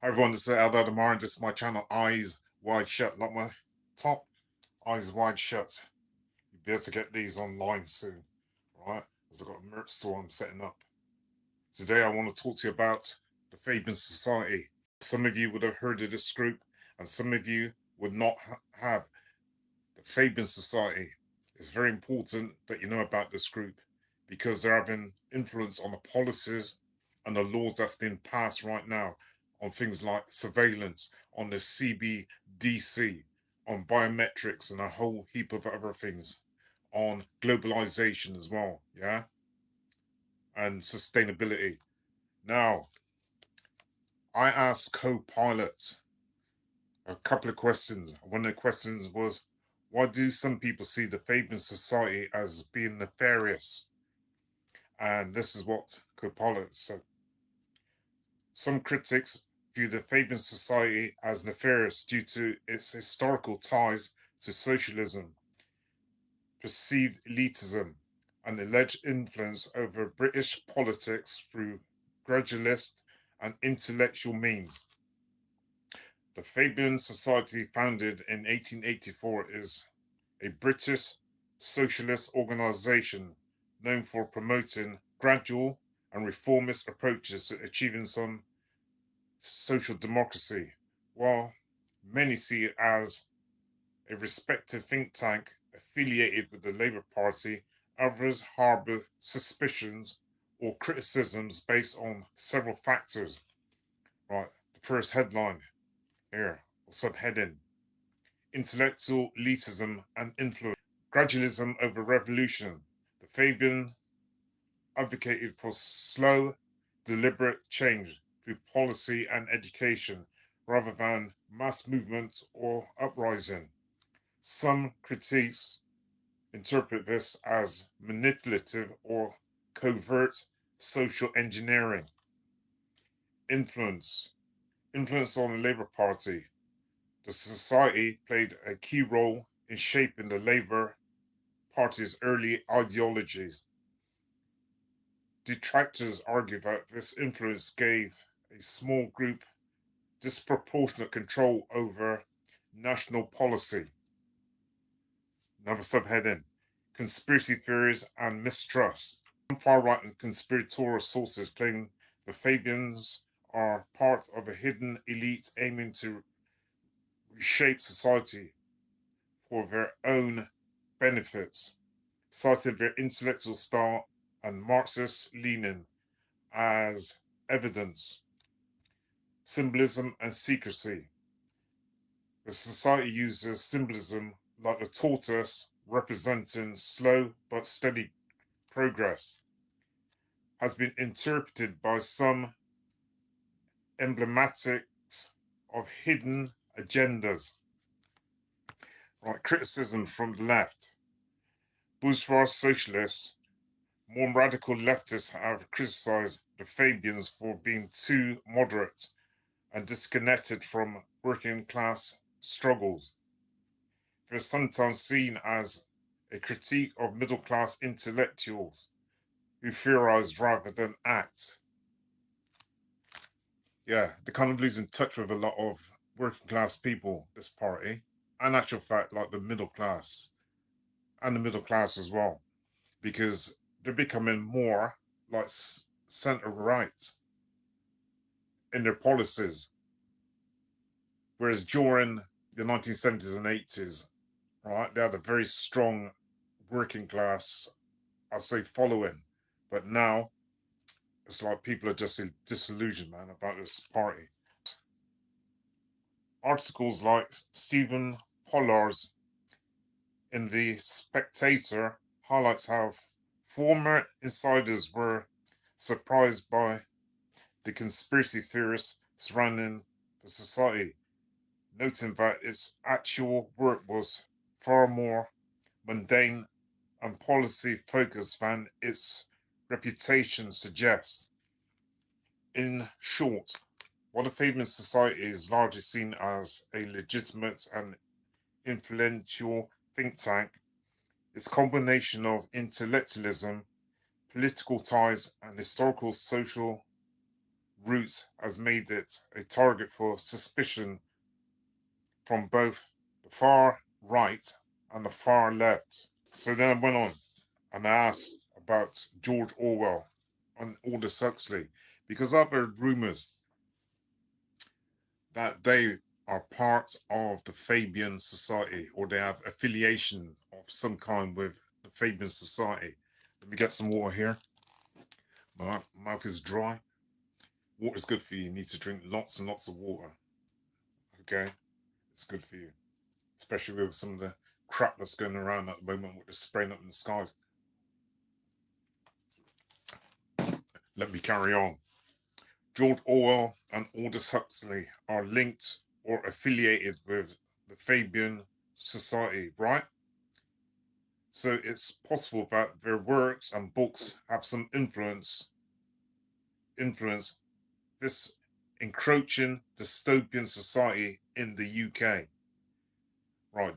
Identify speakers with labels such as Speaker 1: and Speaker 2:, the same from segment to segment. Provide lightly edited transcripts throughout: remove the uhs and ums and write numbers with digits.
Speaker 1: Hi everyone, this is Amara, and this is my channel, Eyes Wide Shut. Like my top, Eyes Wide Shut. You'll be able to get these online soon, right? Because I've got a merch store I'm setting up. Today I want to talk to you about the Fabian Society. Some of you would have heard of this group, and some of you would not have. The Fabian Society. It's very important that you know about this group because they're having influence on the policies and the laws that's being passed right now on things like surveillance, on the CBDC, on biometrics, and a whole heap of other things, on globalization as well, yeah, and sustainability. Now, I asked co-pilot a couple of questions. One of the questions was, why do some people see the Fabian Society as being nefarious? And this is what co-pilot said. Some critics view the Fabian Society as nefarious due to its historical ties to socialism, perceived elitism, and alleged influence over British politics through gradualist and intellectual means. The Fabian Society, founded in 1884, is a British socialist organisation known for promoting gradual and reformist approaches to achieving some social democracy, while many see it as a respected think tank affiliated with the Labour Party. Others harbour suspicions or criticisms based on several factors. Right, the first headline here, or subheading: intellectual elitism and influence. Gradualism over revolution. The Fabian advocated for slow, deliberate change through policy and education rather than mass movement or uprising. Some critics interpret this as manipulative or covert social engineering. Influence on the Labour Party. The Society played a key role in shaping the Labour Party's early ideologies. Detractors argue that this influence gave a small group disproportionate control over national policy. Another subheading: conspiracy theories and mistrust. Some far-right and conspiratorial sources claim the Fabians are part of a hidden elite aiming to reshape society for their own benefits, cited their intellectual style and Marxist leaning as evidence. Symbolism and secrecy. The society uses symbolism like the tortoise representing slow but steady progress, has been interpreted by some emblematics of hidden agendas. Right, criticism from the left. Bourgeois socialists, more radical leftists have criticized the Fabians for being too moderate and disconnected from working class struggles. They're sometimes seen as a critique of middle class intellectuals who theorize rather than act. Yeah, they kind of losing touch with a lot of working class people, this party, and actual fact, like the middle class, and the middle class as well, because they're becoming more like center right in their policies. Whereas during the 1970s and 80s, right, they had a very strong working class, I'd say, following. But now, it's like people are just disillusioned, man, about this party. Articles like Stephen Pollard's in The Spectator highlights how former insiders were surprised by the conspiracy theorists surrounding the society, noting that its actual work was far more mundane and policy focused than its reputation suggests. In short, while the Fabian Society is largely seen as a legitimate and influential think tank, its combination of intellectualism, political ties, and historical social roots has made it a target for suspicion from both the far right and the far left. So then I went on and I asked about George Orwell and Aldous Huxley, because I've heard rumours that they are part of the Fabian Society, or they have affiliation of some kind with the Fabian Society. Let me get some water here. My mouth is dry. Water is good for you. You need to drink lots and lots of water. Okay? It's good for you. Especially with some of the crap that's going around at the moment with the spraying up in the skies. Let me carry on. George Orwell and Aldous Huxley are linked or affiliated with the Fabian Society, right? So it's possible that their works and books have some influence this encroaching dystopian society in the UK. Right.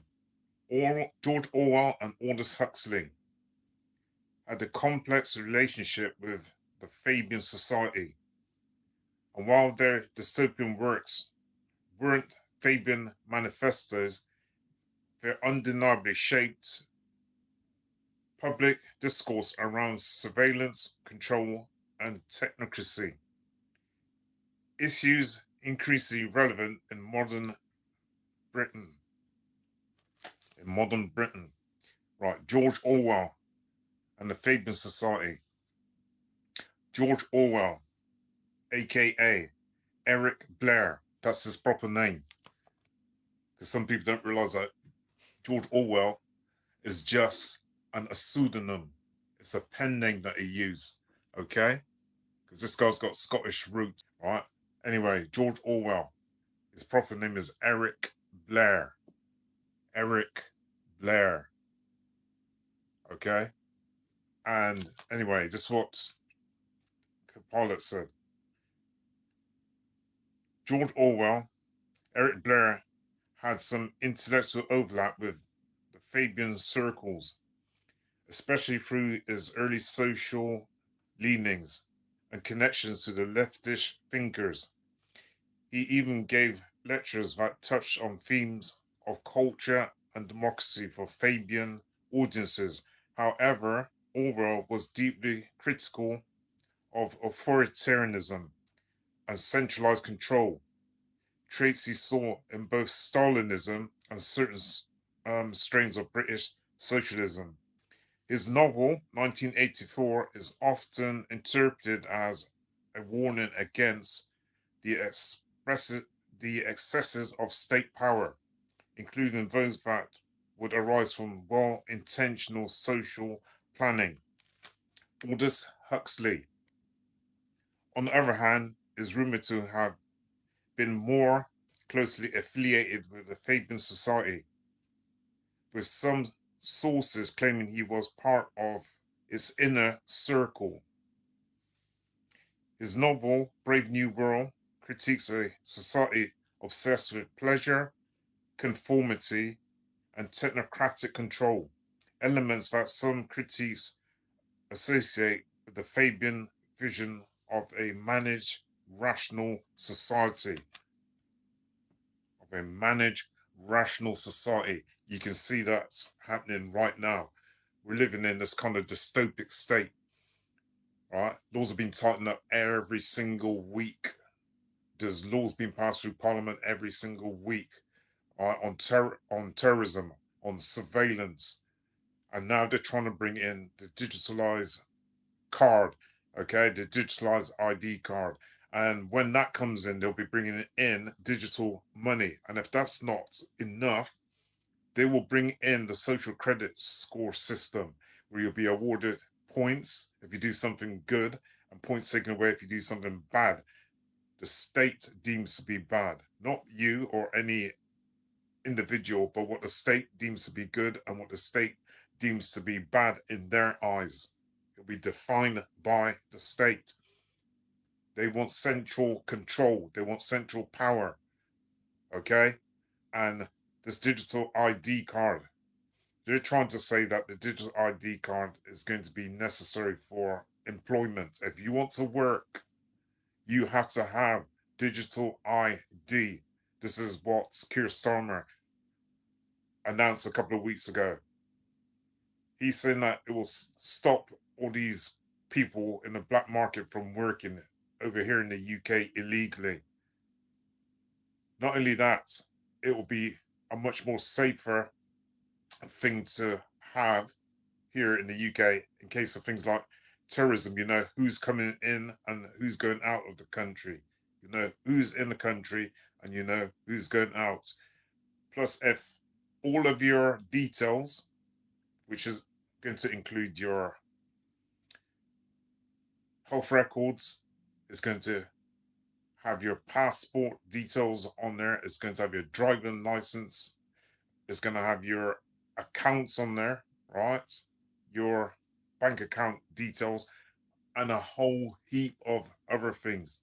Speaker 1: George Orwell and Aldous Huxley had a complex relationship with the Fabian Society. And while their dystopian works weren't Fabian manifestos, they undeniably shaped public discourse around surveillance, control, and technocracy. Issues increasingly relevant in modern Britain. Right, George Orwell and the Fabian Society. George Orwell, aka Eric Blair, that's his proper name. Because some people don't realise that George Orwell is just a pseudonym. It's a pen name that he used, okay? Because this guy's got Scottish roots, right? Anyway, George Orwell, his proper name is Eric Blair. Eric Blair, okay? And anyway, this is what Pilot said. George Orwell, Eric Blair had some intellectual overlap with the Fabian circles, especially through his early social leanings and connections to the leftish thinkers. He even gave lectures that touched on themes of culture and democracy for Fabian audiences. However, Orwell was deeply critical of authoritarianism and centralized control, traits he saw in both Stalinism and certain strains of British socialism. His novel, 1984, is often interpreted as a warning against the excesses of state power, including those that would arise from well-intentional social planning. Aldous Huxley, on the other hand, is rumored to have been more closely affiliated with the Fabian Society, with some sources claiming he was part of its inner circle. His novel, Brave New World, critiques a society obsessed with pleasure, conformity, and technocratic control, elements that some critics associate with the Fabian vision of a managed, rational society. You can see that's happening right now. We're living in this kind of dystopic state, right? Laws have been tightened up every single week. There's laws being passed through Parliament every single week, right? On terrorism, on surveillance, and now they're trying to bring in the digitalized card, okay, the digitalized ID card. And when that comes in, they'll be bringing in digital money. And if that's not enough, they will bring in the social credit score system, where you'll be awarded points if you do something good and points taken away if you do something bad. The state deems to be bad, not you or any individual, but what the state deems to be good and what the state deems to be bad in their eyes. It'll be defined by the state. They want central control. They want central power. Okay? And this digital ID card, they're trying to say that the digital ID card is going to be necessary for employment. If you want to work, You have to have digital ID. This is what Keir Starmer announced a couple of weeks ago. He's saying that it will stop all these people in the black market from working over here in the UK illegally. Not only that, it will be a much more safer thing to have here in the UK in case of things like terrorism. You know who's coming in and who's going out of the country. You know who's in the country and you know who's going out. Plus, if all of your details, which is going to include your health records, is going to have your passport details on there, it's going to have your driving license, it's going to have your accounts on there, right? Your bank account details, and a whole heap of other things.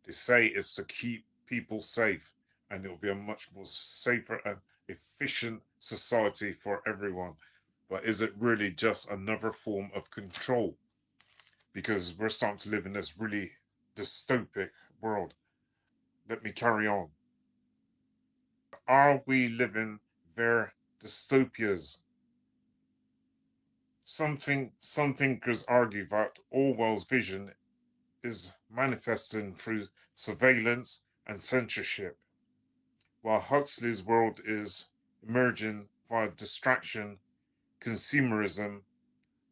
Speaker 1: They say it's to keep people safe, and it'll be a much more safer and efficient society for everyone. But is it really just another form of control? Because we're starting to live in this really dystopic world. Let me carry on. Are we living their dystopias? Some thinkers argue that Orwell's vision is manifesting through surveillance and censorship, while Huxley's world is emerging via distraction, consumerism,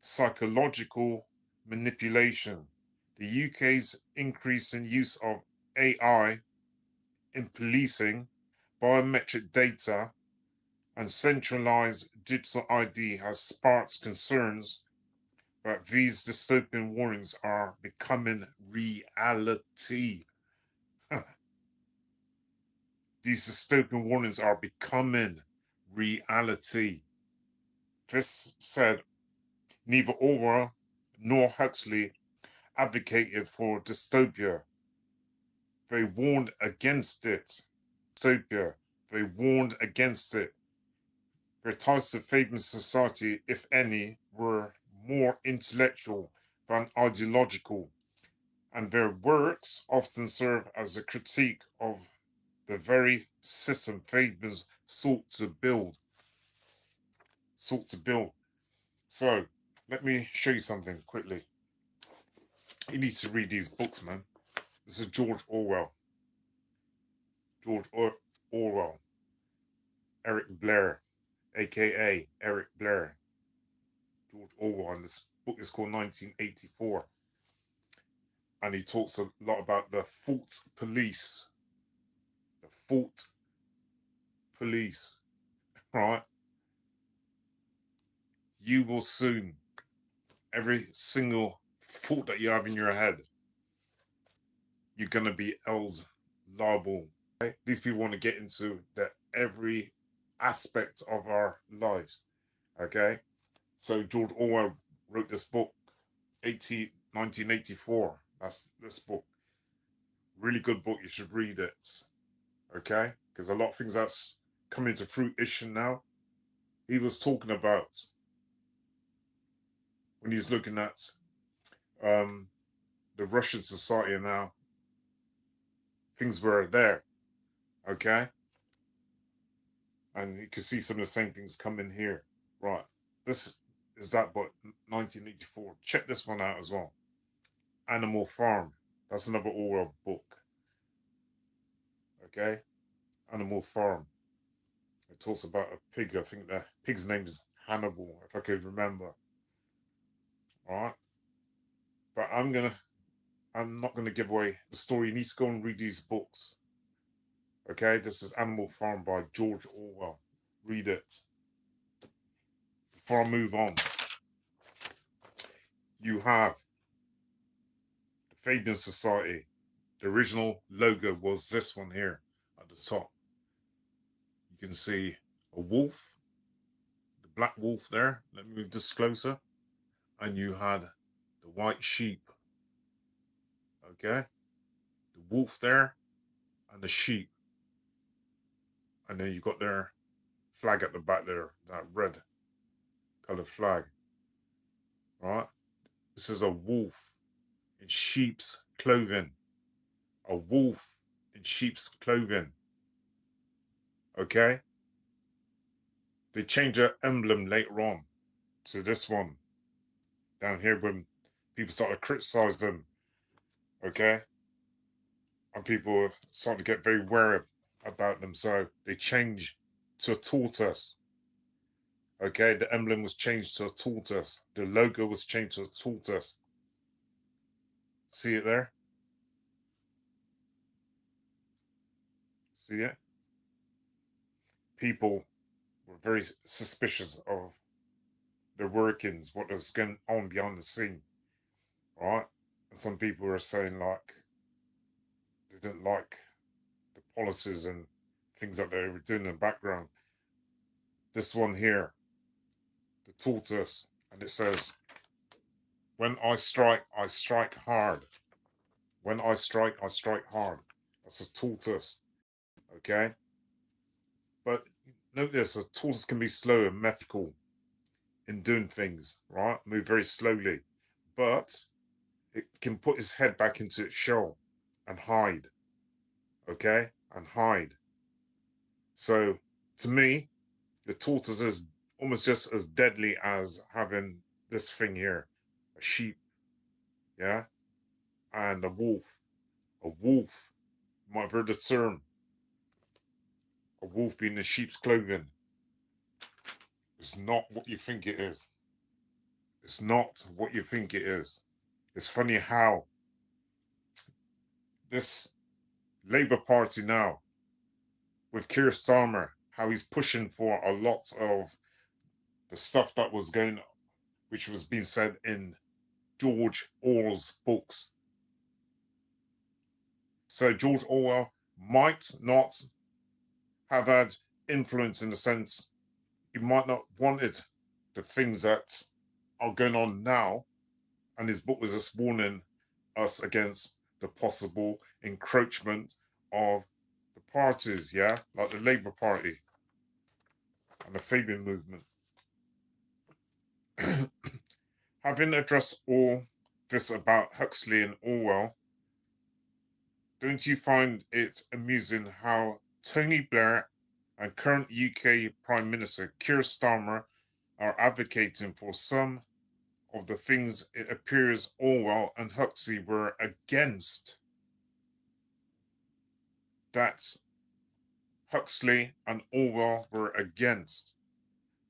Speaker 1: psychological manipulation. The UK's increasing use of AI in policing, biometric data, and centralized digital ID has sparked concerns that these dystopian warnings are becoming reality. These dystopian warnings are becoming reality. This said, neither Orwell nor Huxley advocated for dystopia. They warned against it. Dystopia. They warned against it. Their ties to Fabian society, if any, were more intellectual than ideological, and their works often serve as a critique of the very system Fabians sought to build. So, let me show you something quickly. You need to read these books, man. This is George Orwell. Orwell. Eric Blair, aka Eric Blair. George Orwell, and this book is called 1984. And he talks a lot about the fault police. The fault police, right? You will soon, every single thought that you have in your head, you're going to be else liable. Okay? These people want to get into every aspect of our lives, okay? So George Orwell wrote this book, 1984. That's this book. Really good book. You should read it, okay? Because a lot of things that's coming to fruition now. He was talking about when he's looking at the Russian society now. Things were there, okay? And you can see some of the same things coming here. Right. This is that book, 1984. Check this one out as well. Animal Farm. That's another Orwell book. Okay? Animal Farm. It talks about a pig. I think the pig's name is Hannibal, if I could remember. Alright? But I'm not gonna give away the story. You need to go and read these books. Okay? This is Animal Farm by George Orwell. Read it. Before I move on, you have the Fabian Society. The original logo was this one here at the top. You can see a wolf, the black wolf there. Let me move this closer. And you had the white sheep. Okay? The wolf there and the sheep. And then you got their flag at the back there, that red colored flag. Right? This is a wolf in sheep's clothing. a wolf in sheep's clothing. Okay? They changed their emblem later on to this one down here when people started to criticize them. Okay? And people were starting to get very wary about them, so they changed to a tortoise. Okay, the emblem was changed to a tortoise. The logo was changed to a tortoise. See it there? See it? People were very suspicious of the workings, what was going on behind the scene, right? And some people were saying like they didn't like the policies and things that they were doing in the background. This one here, the tortoise, and it says, "When I strike hard. When I strike hard." That's a tortoise, okay? But notice a tortoise can be slow and methodical in doing things, right? Move very slowly, but it can put its head back into its shell and hide, okay? And hide. So to me, the tortoise is almost just as deadly as having this thing here, a sheep, yeah? And a wolf. A wolf, you might have heard the term, a wolf being in sheep's clothing. It's not what you think it is. It's not what you think it is. It's funny how this Labour Party now, with Keir Starmer, how he's pushing for a lot of the stuff that was going, which was being said in George Orwell's books. So George Orwell might not have had influence in the sense he might not wanted the things that are going on now, and his book was just warning us against the possible encroachment of the parties, yeah, like the Labour Party and the Fabian movement. Having addressed all this about Huxley and Orwell, don't you find it amusing how Tony Blair and current UK Prime Minister Keir Starmer are advocating for some of the things it appears Orwell and Huxley were against? That Huxley and Orwell were against.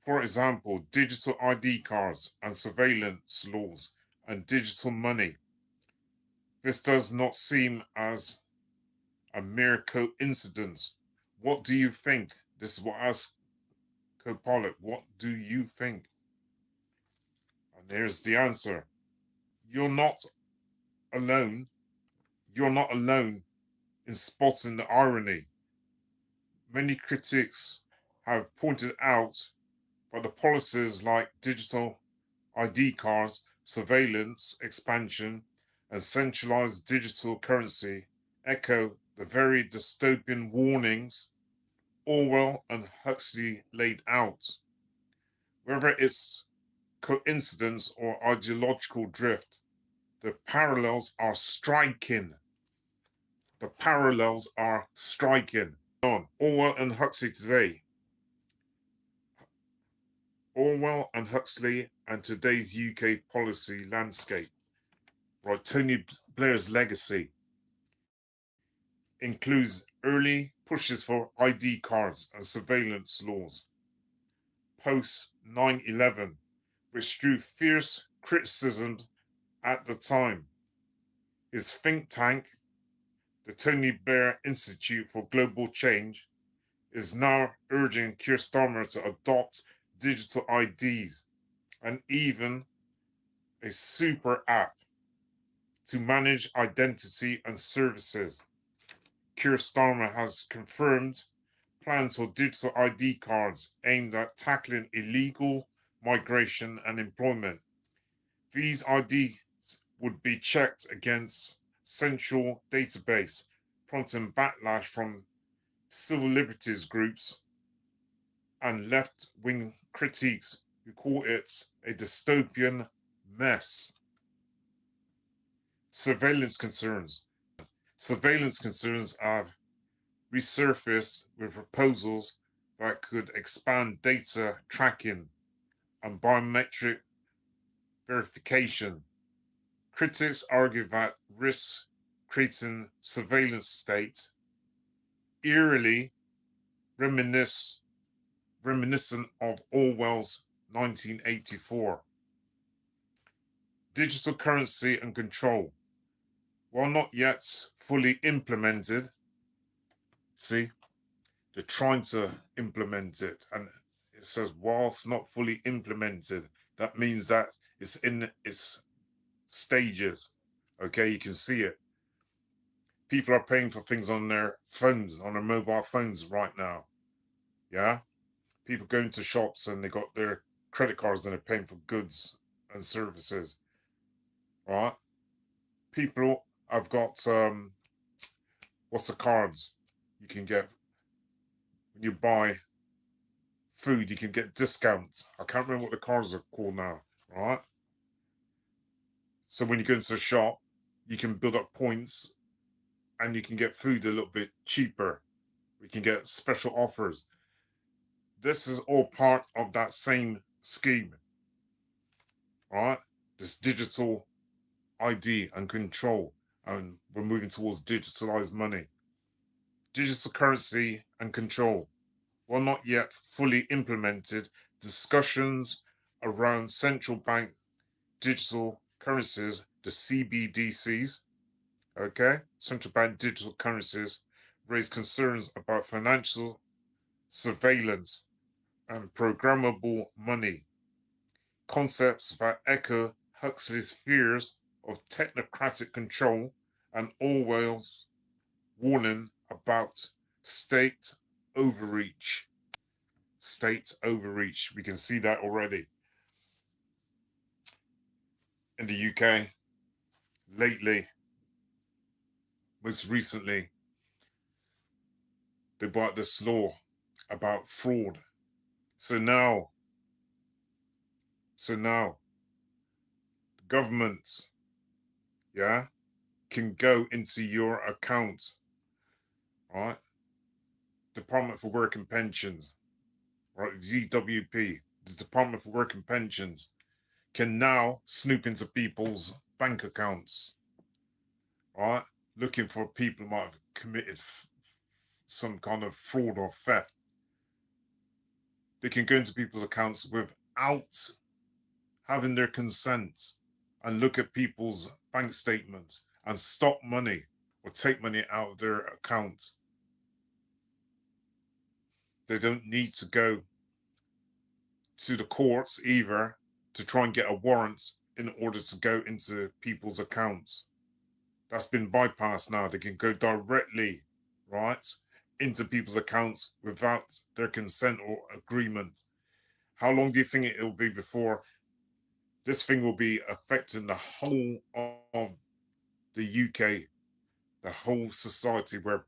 Speaker 1: For example, digital ID cards and surveillance laws and digital money. This does not seem as a mere coincidence. What do you think? This is what I asked Copilot. What do you think? And there's the answer. You're not alone. You're not alone in spotting the irony. Many critics have pointed out that the policies like digital ID cards, surveillance expansion, and centralized digital currency echo the very dystopian warnings Orwell and Huxley laid out. Whether it's coincidence or ideological drift, the parallels are striking. The parallels are striking. Orwell and Huxley today. Orwell and Huxley and today's UK policy landscape. Right, Tony Blair's legacy includes early pushes for ID cards and surveillance laws, post 9/11, which drew fierce criticism at the time. His think tank, the Tony Blair Institute for Global Change, is now urging Keir Starmer to adopt digital IDs and even a super app to manage identity and services. Keir Starmer has confirmed plans for digital ID cards aimed at tackling illegal migration and employment. These IDs would be checked against central database, prompting backlash from civil liberties groups and left-wing critiques who call it a dystopian mess. Surveillance concerns. Surveillance concerns have resurfaced with proposals that could expand data tracking and biometric verification. Critics argue that risks creating surveillance state eerily reminiscent of Orwell's 1984. Digital currency and control, while not yet fully implemented, see, they're trying to implement it, and it says whilst not fully implemented, that means that it's in its stages. Okay, you can see it. People are paying for things on their phones, on their mobile phones right now. Yeah, people going to shops and they got their credit cards and they're paying for goods and services. Right? People have got what's the cards you can get when you buy food? You can get discounts. I can't remember what the cards are called now. Right? So when you go into a shop, you can build up points and you can get food a little bit cheaper. We can get special offers. This is all part of that same scheme, right? This digital ID and control, and we're moving towards digitalized money. Digital currency and control, while not yet fully implemented, discussions around central bank digital currencies, the CBDCs, okay, central bank digital currencies, raise concerns about financial surveillance and programmable money, concepts that echo Huxley's fears of technocratic control and Orwell's warning about state overreach. State overreach. We can see that already. In the UK, lately, most recently, they brought this law about fraud. So now, the government, yeah, can go into your account, right? Department for Work and Pensions, right? DWP, the Department for Work and Pensions, can now snoop into people's bank accounts, right? Looking for people who might have committed some kind of fraud or theft. They can go into people's accounts without having their consent and look at people's bank statements and stop money or take money out of their account. They don't need to go to the courts either to try and get a warrant in order to go into people's accounts. That's been bypassed now. They can go directly, right, into people's accounts without their consent or agreement. How long do you think it will be before this thing will be affecting the whole of the UK, the whole society, where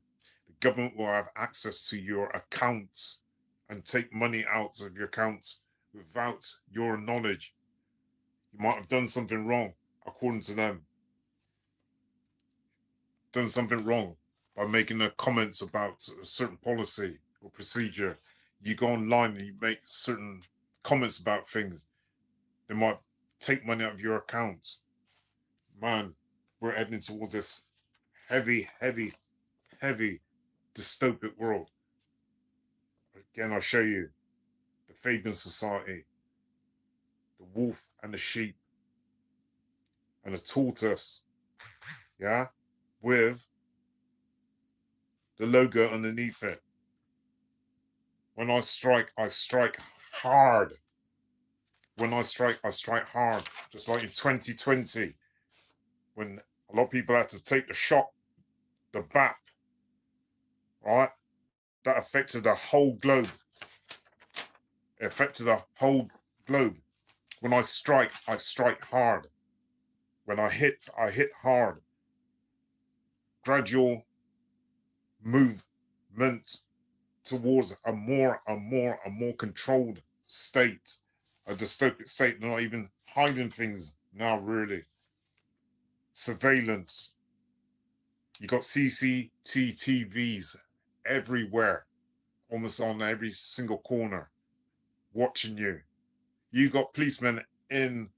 Speaker 1: the government will have access to your accounts and take money out of your accounts without your knowledge? You might have done something wrong, according to them. Done something wrong by making the comments about a certain policy or procedure. You go online and you make certain comments about things. They might take money out of your account. Man, we're heading towards this heavy dystopic world. Again, I'll show you the Fabian society, the wolf and the sheep, and the tortoise, yeah, with the logo underneath it. When I strike hard. When I strike hard. Just like in 2020, when a lot of people had to take the shot, the BAP, right? That affected the whole globe. It affected the whole globe. When I strike hard. When I hit hard. Gradual movement towards a more controlled state, a dystopic state. They're not even hiding things now, really. Surveillance. You got CCTVs everywhere, almost on every single corner, watching you. You got policemen in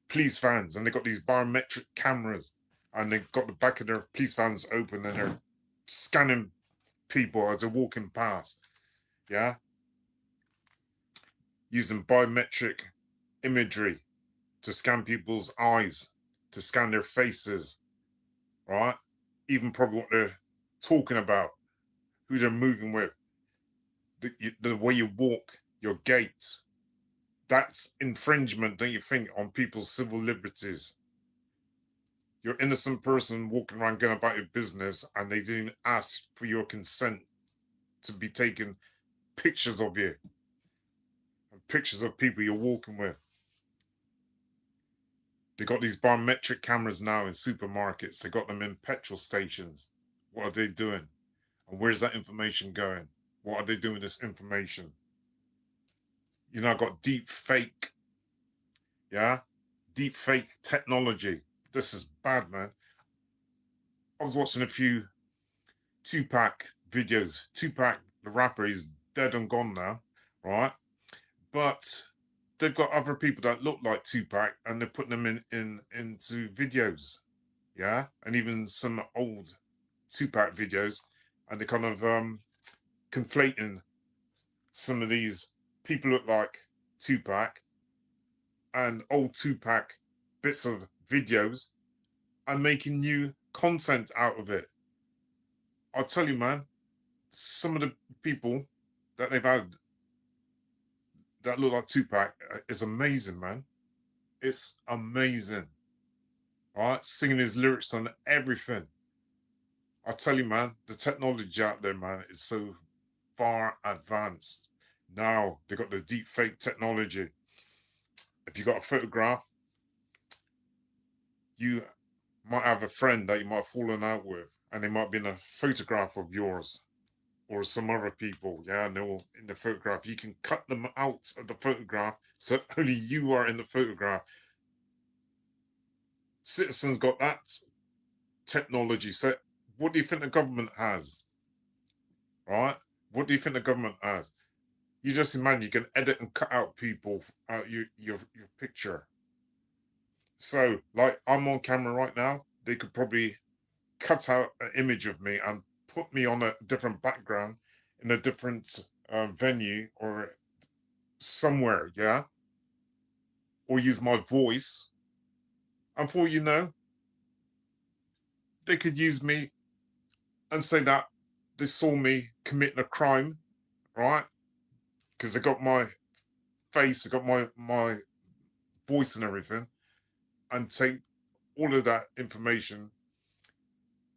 Speaker 1: police vans, and they got these biometric cameras, and they've got the back of their police vans open, and they're scanning people as they're walking past. Yeah, using biometric imagery to scan people's eyes, to scan their faces, right? Even probably what they're talking about, who they're moving with, the way you walk, your gaits. That's infringement, don't you think, on people's civil liberties? You're an innocent person walking around going about your business, and they didn't ask for your consent to be taking pictures of you and pictures of people you're walking with. They got these biometric cameras now in supermarkets. They got them in petrol stations. What are they doing? And where's that information going? What are they doing with this information? You know, I got deep fake. Yeah? Deep fake technology. This is bad, man. I was watching a few Tupac videos. Tupac, the rapper, is dead and gone now, right? But they've got other people that look like Tupac, and they're putting them into videos, yeah, and even some old Tupac videos, and they're kind of conflating some of these people look like Tupac and old Tupac bits of videos, and making new content out of it. I'll tell you, man, some of the people that they've had that look like Tupac is amazing, man. It's amazing. All right, singing his lyrics on everything. I tell you, man, the technology out there, man, is so far advanced. Now they got the deep fake technology. If you got a photograph, you might have a friend that you might have fallen out with, and they might be in a photograph of yours or some other people, yeah, and they're all in the photograph. You can cut them out of the photograph so only you are in the photograph. Citizens got that technology. So what do you think the government has? Right? What do you think the government has? You just imagine you can edit and cut out people out your picture. So, like, I'm on camera right now. They could probably cut out an image of me and put me on a different background in a different venue or somewhere, yeah? Or use my voice. And for all you know, they could use me and say that they saw me committing a crime, right? Because they got my face, they got my voice and everything, and take all of that information,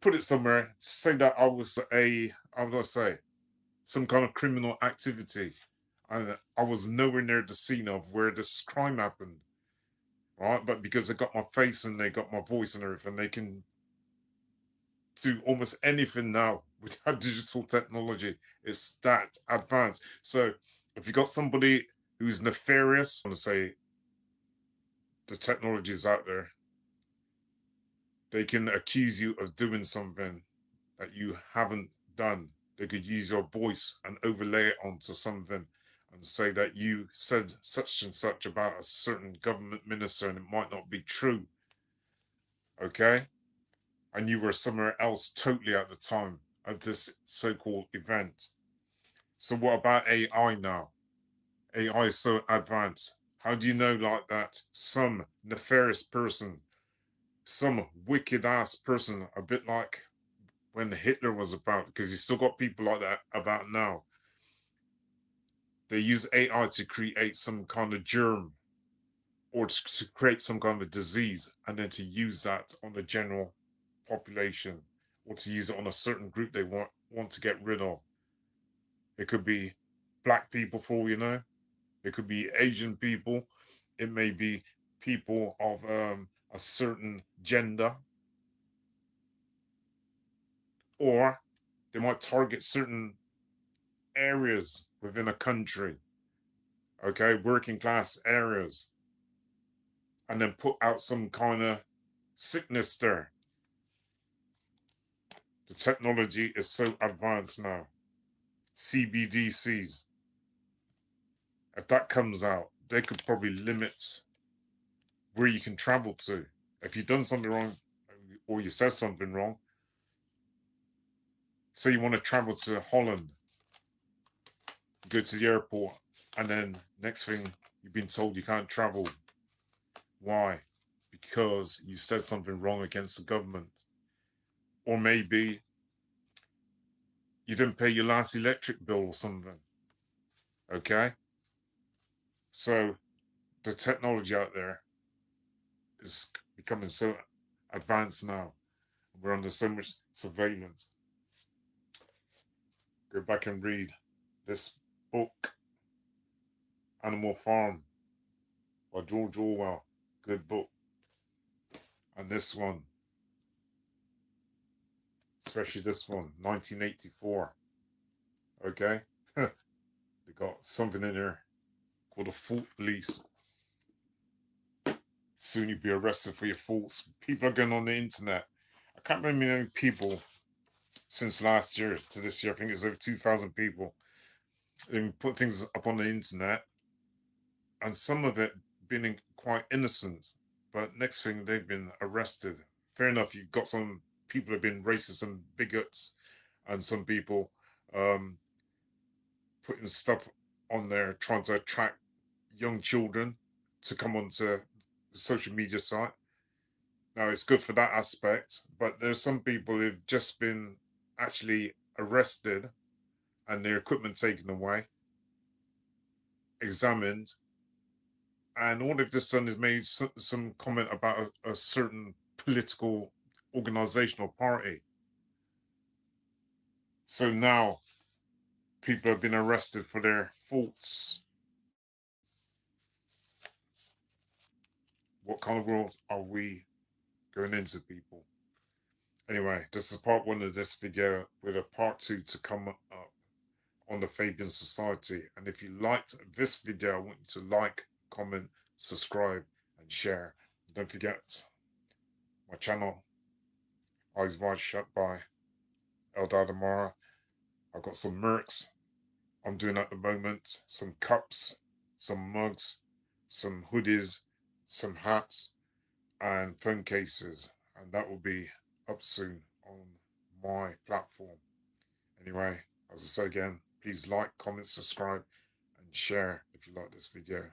Speaker 1: put it somewhere, say that I was how do I say, some kind of criminal activity. And I was nowhere near the scene of where this crime happened, right? But because they got my face and they got my voice and everything, they can do almost anything now with that digital technology. It's that advanced. So if you got somebody who's nefarious, I want to say the technology is out there. They can accuse you of doing something that you haven't done. They could use your voice and overlay it onto something and say that you said such and such about a certain government minister and it might not be true. Okay? And you were somewhere else totally at the time of this so-called event. So what about AI now? AI is so advanced. How do you know like that some nefarious person, some wicked ass person, a bit like when Hitler was about, because you still got people like that about now. They use AI to create some kind of germ or to create some kind of disease, and then to use that on the general population or to use it on a certain group they want to get rid of. It could be black people, for all you know. It could be Asian people. It may be people of a certain gender. Or they might target certain areas within a country, okay, working class areas, and then put out some kind of sickness there. The technology is so advanced now. CBDCs, if that comes out, they could probably limit where you can travel to. If you've done something wrong or you said something wrong, say you want to travel to Holland, go to the airport, and then next thing you've been told you can't travel. Why? Because you said something wrong against the government. Or maybe you didn't pay your last electric bill or something. Okay? So the technology out there is becoming so advanced now. We're under so much surveillance. Go back and read this book, Animal Farm by George Orwell. Good book. And this one, especially this one, 1984. Okay? They got something in there called a fault police. Soon you'll be arrested for your faults. People are going on the internet. I can't remember how many people since last year to this year. I think it's over 2,000 people. They put things up on the internet, and some of it being quite innocent. But next thing, they've been arrested. Fair enough, you've got some people have been racist and bigots, and some people putting stuff on there trying to attract young children to come onto the social media site. Now, it's good for that aspect, but there's some people who've just been actually arrested and their equipment taken away, examined, and all they've just done is made some comment about a certain political organizational party. So now people have been arrested for their faults. What kind of world are we going into, people? Anyway, this is part one of this video, with a part two to come up on the Fabian Society. And if you liked this video, I want you to like, comment, subscribe, and share. Don't forget my channel, Eyes Wide Shut by Eldad Amara. I've got some mercs I'm doing at the moment, some cups, some mugs, some hoodies, some hats, and phone cases. And that will be up soon on my platform. Anyway, as I say again, please like, comment, subscribe, and share if you like this video.